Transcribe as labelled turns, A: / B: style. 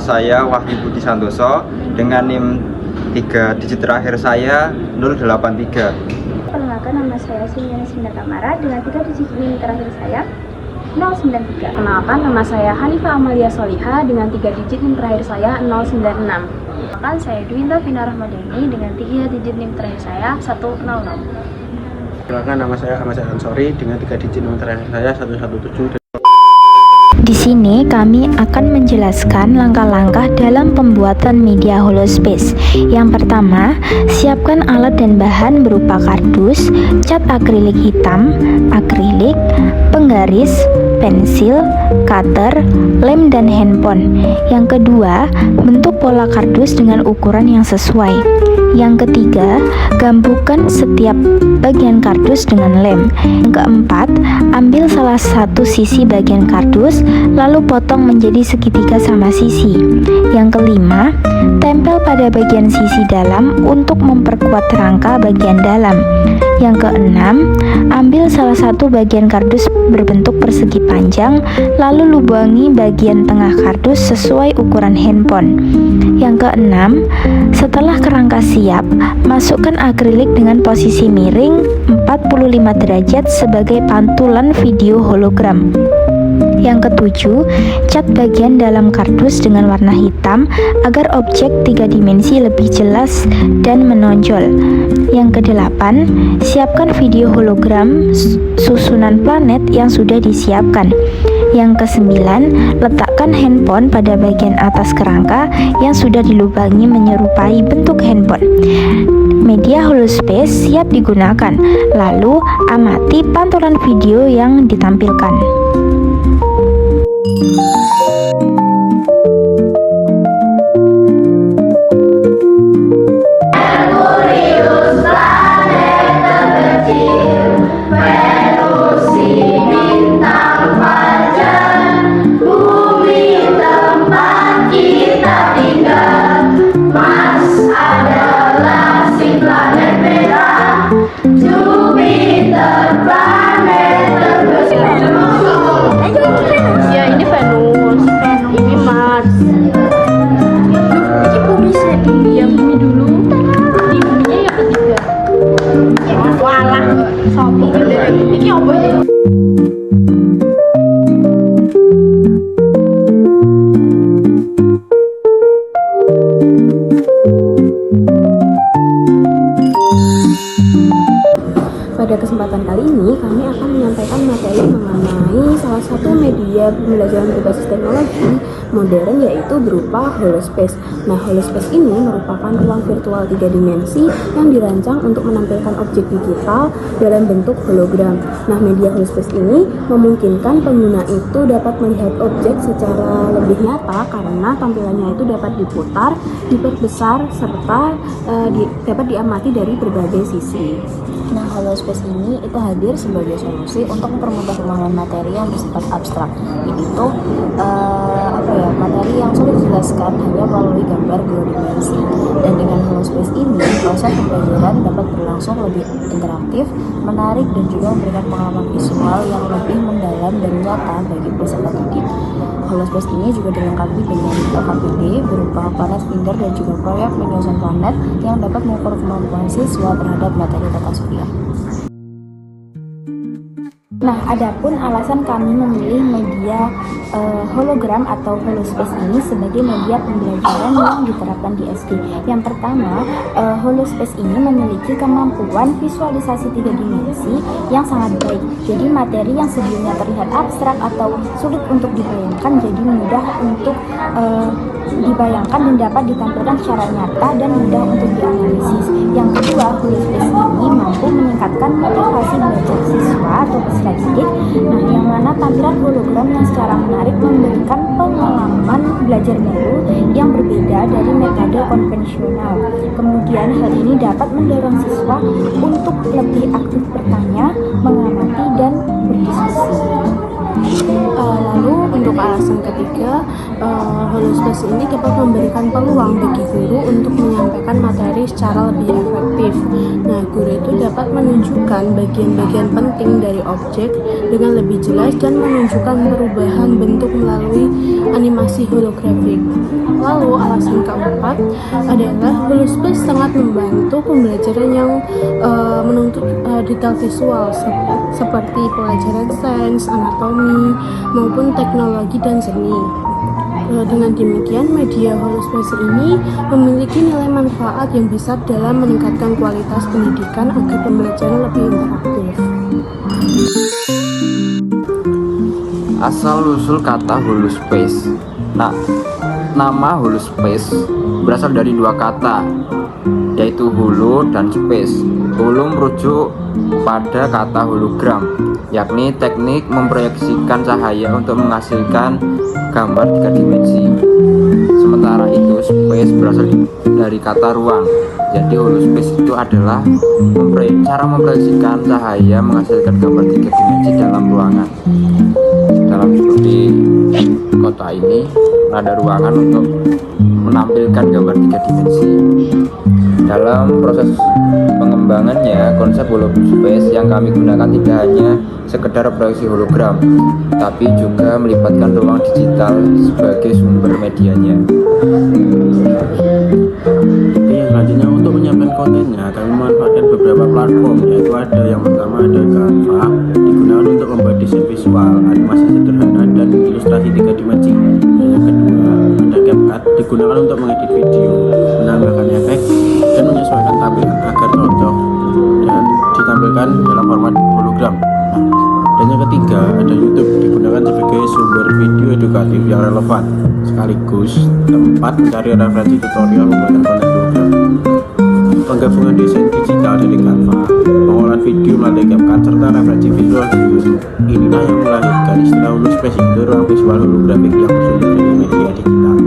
A: saya Wahyu Budi Santoso dengan NIM 3 digit terakhir saya 083.
B: Perkenalkan, nama saya Sumiani Sinda Tamara dengan 3 digit NIM terakhir saya 093.
C: Perkenalkan, nama saya Hanifah Amalia Soliha dengan 3 digit NIM terakhir saya 096.
B: Perkenalkan, saya Dwinta Vina Rahmadeni dengan 3 digit NIM terakhir saya 100.
D: Perkenalkan, nama saya Ahmad Ansori dengan 3 digit NIM terakhir saya 117.
E: Di sini kami akan menjelaskan langkah-langkah dalam pembuatan media holospace. Yang pertama, siapkan alat dan bahan berupa kardus, cat akrilik hitam, akrilik, penggaris, pensil, cutter, lem, dan handphone. Yang kedua, bentuk pola kardus dengan ukuran yang sesuai. Yang ketiga, gambungkan setiap bagian kardus dengan lem. Yang keempat, ambil salah satu sisi bagian kardus, lalu potong menjadi segitiga sama sisi. Yang kelima, tempel pada bagian sisi dalam untuk memperkuat rangka bagian dalam. Yang keenam, ambil salah satu bagian kardus berbentuk persegi panjang, lalu lubangi bagian tengah kardus sesuai ukuran handphone. Yang keenam, setelah kerangka siap, masukkan akrilik dengan posisi miring 45 derajat sebagai pantulan video hologram. Yang ketujuh, cat bagian dalam kardus dengan warna hitam agar objek 3 dimensi lebih jelas dan menonjol. Yang kedelapan, siapkan video hologram susunan planet yang sudah disiapkan. Yang kesembilan, letakkan handphone pada bagian atas kerangka yang sudah dilubangi menyerupai bentuk handphone. Media holospace siap digunakan, lalu amati pantulan video yang ditampilkan.
C: Pada kesempatan kali ini, kami akan menyampaikan materi mengenai salah satu media pembelajaran berbasis teknologi modern, yaitu berupa holospace. Nah, holospace ini merupakan ruang virtual 3 dimensi yang dirancang untuk menampilkan objek digital dalam bentuk hologram. Nah, media holospace ini memungkinkan pengguna itu dapat melihat objek secara lebih nyata karena tampilannya itu dapat diputar, diperbesar, serta dapat diamati dari berbagai sisi.
F: Nah, holospace ini itu hadir sebagai solusi untuk mempermudah pemahaman materi yang bersifat abstrak, yaitu materi yang sulit dijelaskan hanya melalui gambar 2 dimensi. Dan dengan holospace ini, proses pembelajaran dapat berlangsung lebih interaktif, menarik, dan juga memberikan pengalaman visual yang lebih mendalam dan nyata bagi peserta didik. Holospace ini juga dilengkapi dengan LKPD berupa planet finder dan juga proyek penyusun planet yang dapat mengukur kemampuan siswa terhadap materi tata surya.
B: Nah, adapun alasan kami memilih media hologram atau holospace ini sebagai media pembelajaran yang diterapkan di SD. Yang pertama, holospace ini memiliki kemampuan visualisasi 3 dimensi yang sangat baik. Jadi materi yang sebelumnya terlihat abstrak atau sulit untuk dibayangkan jadi mudah untuk dibayangkan dan dapat ditampilkan secara nyata dan mudah untuk dianalisis. Yang kedua, holospace ini mampu meningkatkan motivasi belajar siswa atau peserta didik. Nah, yang mana tampilan hologram yang secara menarik memberikan pengalaman belajar baru yang berbeda dari metode konvensional. Kemudian hal ini dapat mendorong siswa untuk lebih aktif bertanya, mengamati, dan berdiskusi.
C: Lalu untuk alasan ketiga, Holospace ini dapat memberikan peluang bagi guru untuk menyampaikan materi secara lebih efektif. Nah, guru itu dapat menunjukkan bagian-bagian penting dari objek dengan lebih jelas dan menunjukkan perubahan bentuk melalui animasi holografik. Lalu alasan keempat adalah Holospace sangat membantu pembelajaran yang menuntut detail visual seperti pelajaran sains, anatomi, maupun teknologi dan seni. Dengan demikian, media Holospace ini memiliki nilai manfaat yang besar dalam meningkatkan kualitas pendidikan agar pembelajaran lebih interaktif.
A: Asal-usul kata Holospace. Nah, nama Holospace berasal dari dua kata, yaitu holo dan space. Holo merujuk pada kata hologram, yakni teknik memproyeksikan cahaya untuk menghasilkan gambar 3 dimensi. Sementara itu space berasal dari kata ruang. Jadi holospace itu adalah cara memproyeksikan cahaya menghasilkan gambar 3 dimensi dalam ruangan. Dalam seperti kota ini ada ruangan untuk menampilkan gambar 3 dimensi. Dalam proses pengembangannya, konsep holospace yang kami gunakan tidak hanya sekedar proyeksi hologram, tapi juga melibatkan ruang digital sebagai sumber medianya.
D: Selanjutnya untuk menyiapkan kontennya, kami memanfaatkan beberapa platform, yaitu ada yang pertama ada Canva, digunakan untuk membuat desain visual, animasi sederhana, dan ilustrasi 3 dimensi. Dan yang kedua ada CapCut, digunakan untuk mengedit video, menambahkan efek, dan menyesuaikan tampilan agar cocok dan ditampilkan dalam format hologram. Dan yang ketiga ada YouTube, digunakan sebagai sumber video edukatif yang relevan sekaligus tempat mencari referensi tutorial pembuatan konten hologram. Penggabungan desain digital dari Canva, pengolahan video melalui CapCut, serta referensi visual di YouTube, inilah yang melahirkan istilah holospace, yaitu ruang visual holografik yang bersumber dari media digital.